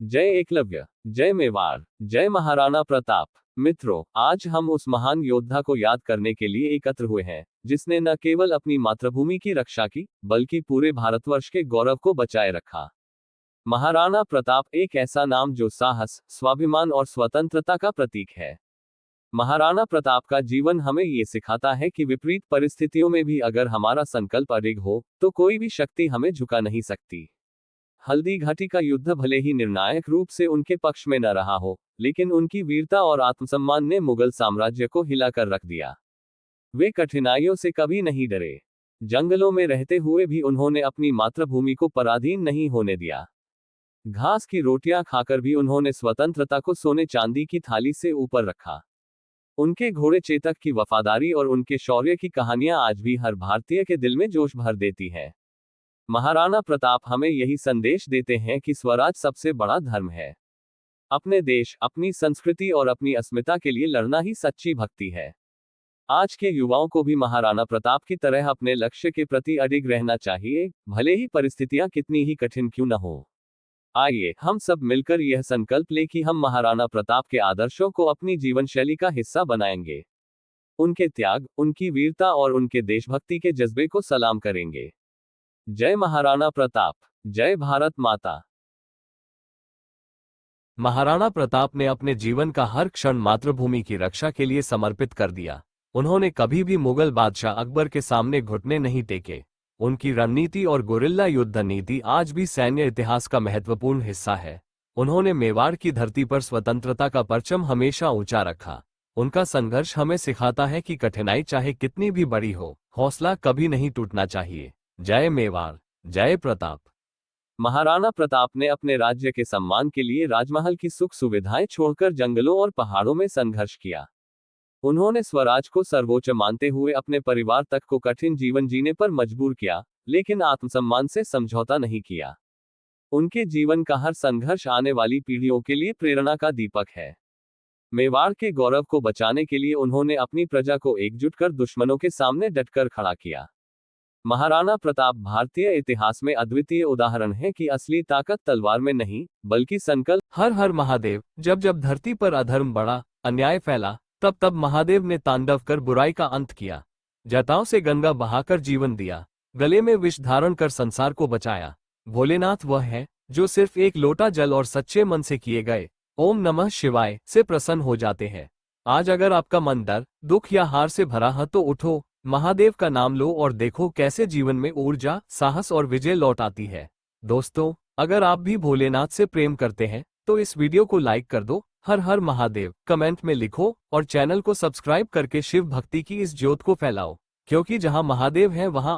जय एकलव्य, जय मेवाड़, जय महाराणा प्रताप। मित्रों, आज हम उस महान योद्धा को याद करने के लिए एकत्र हुए हैं, जिसने न केवल अपनी मातृभूमि की रक्षा की, बल्कि पूरे भारतवर्ष के गौरव को बचाए रखा। महाराणा प्रताप एक ऐसा नाम जो साहस, स्वाभिमान और स्वतंत्रता का प्रतीक है। महाराणा प्रताप का जीवन हमें ये सिखाता है कि विपरीत परिस्थितियों में भी अगर हमारा संकल्प अडिग हो, तो कोई भी शक्ति हमें झुका नहीं सकती। हल्दी घाटी का युद्ध भले ही निर्णायक रूप से उनके पक्ष में न रहा हो, लेकिन उनकी वीरता और आत्मसम्मान ने मुगल साम्राज्य को हिलाकर रख दिया। वे कठिनाइयों से कभी नहीं डरे। जंगलों में रहते हुए भी उन्होंने अपनी मातृभूमि को पराधीन नहीं होने दिया। घास की रोटियां खाकर भी उन्होंने स्वतंत्रता को सोने चांदी की थाली से ऊपर रखा। उनके घोड़े चेतक की वफादारी और उनके शौर्य की कहानियां आज भी हर भारतीय के दिल में जोश भर देती हैं। महाराणा प्रताप हमें यही संदेश देते हैं कि स्वराज सबसे बड़ा धर्म है। अपने देश, अपनी संस्कृति और अपनी अस्मिता के लिए लड़ना ही सच्ची भक्ति है। आज के युवाओं को भी महाराणा प्रताप की तरह अपने लक्ष्य के प्रति अडिग रहना चाहिए, भले ही परिस्थितियां कितनी ही कठिन क्यों न हो। आइए हम सब मिलकर यह संकल्प लें कि हम महाराणा प्रताप के आदर्शों को अपनी जीवन शैली का हिस्सा बनाएंगे। उनके त्याग, उनकी वीरता और उनके देशभक्ति के जज्बे को सलाम करेंगे। जय महाराणा प्रताप, जय भारत माता। महाराणा प्रताप ने अपने जीवन का हर क्षण मातृभूमि की रक्षा के लिए समर्पित कर दिया। उन्होंने कभी भी मुगल बादशाह अकबर के सामने घुटने नहीं टेके। उनकी रणनीति और गुरिल्ला युद्ध नीति आज भी सैन्य इतिहास का महत्वपूर्ण हिस्सा है। उन्होंने मेवाड़ की धरती पर स्वतंत्रता का परचम हमेशा ऊंचा रखा। उनका संघर्ष हमें सिखाता है कि कठिनाई चाहे कितनी भी बड़ी हो, हौसला कभी नहीं टूटना चाहिए। जय मेवाड़, जय प्रताप। महाराणा प्रताप ने अपने राज्य के सम्मान के लिए राजमहल की सुख सुविधाएं छोड़कर जंगलों और पहाड़ों में संघर्ष किया। उन्होंने स्वराज को सर्वोच्च मानते हुए अपने परिवार तक को कठिन जीवन जीने पर मजबूर किया, लेकिन आत्मसम्मान से समझौता नहीं किया। उनके जीवन का हर संघर्ष आने वाली पीढ़ियों के लिए प्रेरणा का दीपक है। मेवाड़ के गौरव को बचाने के लिए उन्होंने अपनी प्रजा को एकजुट कर दुश्मनों के सामने डटकर खड़ा किया। महाराणा प्रताप भारतीय इतिहास में अद्वितीय उदाहरण है कि असली ताकत तलवार में नहीं, बल्कि संकल्प। हर हर महादेव। जब जब धरती पर अधर्म बढ़ा, अन्याय फैला, तब तब महादेव ने तांडव कर बुराई का अंत किया। जटाओं से गंगा बहाकर जीवन दिया, गले में विष धारण कर संसार को बचाया। भोलेनाथ वह है जो सिर्फ एक लोटा जल और सच्चे मन से किए गए ओम नमः शिवाय से प्रसन्न हो जाते हैं। आज अगर आपका मन डर, दुख या हार से भरा है तो उठो, महादेव का नाम लो और देखो कैसे जीवन में ऊर्जा, साहस और विजय लौट आती है। दोस्तों, अगर आप भी भोलेनाथ से प्रेम करते हैं तो इस वीडियो को लाइक कर दो, हर हर महादेव कमेंट में लिखो और चैनल को सब्सक्राइब करके शिव भक्ति की इस ज्योत को फैलाओ, क्योंकि जहां महादेव है वहां